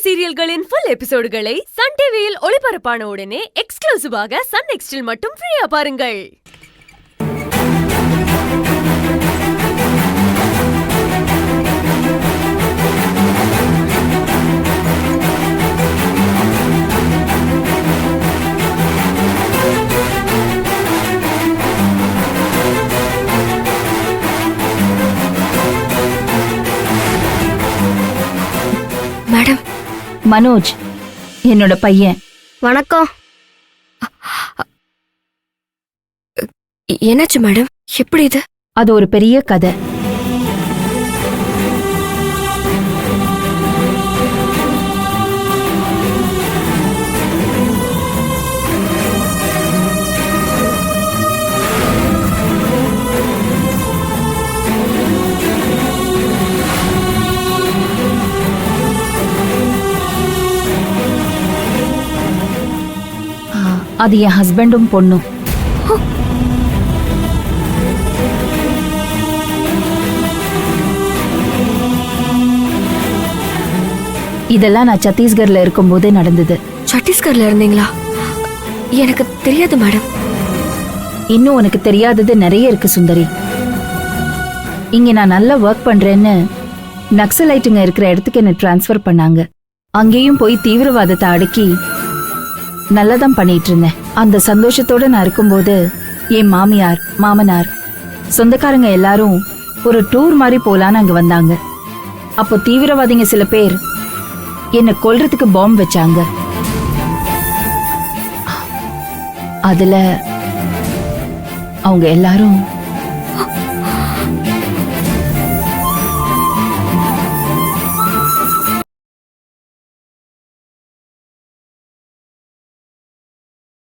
சீரியல்களின் full எபிசோடுகளை Sun டிவியில் ஒளிபரப்பான உடனே எக்ஸ்க்ளூசிவாக சன் நெக்ஸ்டில் மட்டும் ஃப்ரீயா பாருங்கள். மேடம், மனோஜ் என்னோட பையன். வணக்கம். என்னாச்சு மேடம்? எப்படி இது? அது ஒரு பெரிய கதை. அது என் ஹஸ்பண்டும் பொண்ணும். இதெல்லாம் நான் சத்தீஸ்கர்ல இருக்கும்போதே நடந்தது. சத்தீஸ்கர்ல இருந்தீங்களா? எனக்கு தெரியாது மேடம். இன்னும் உனக்கு தெரியாதது நிறைய இருக்கு சுந்தரி. இங்க நான் நல்லா ஒர்க் பண்றேன்னு நக்சலைட்டுங்க இருக்கிற இடத்துக்கு என்ன டிரான்ஸ்ஃபர் பண்ணாங்க. அங்கேயும் போய் தீவிரவாதத்தை அடக்கி நல்லதான் பண்ணிட்டு இருந்தேன். அந்த சந்தோஷத்தோட நான் இருக்கும்போது என் மாமியார், மாமனார், சொந்தக்காரங்க எல்லாரும் ஒரு டூர் மாதிரி போலான்னு அங்க வந்தாங்க. அப்போ தீவிரவாதிங்க சில பேர் என்னை கொல்றதுக்கு பாம்பு வச்சாங்க. அதுல அவங்க எல்லாரும்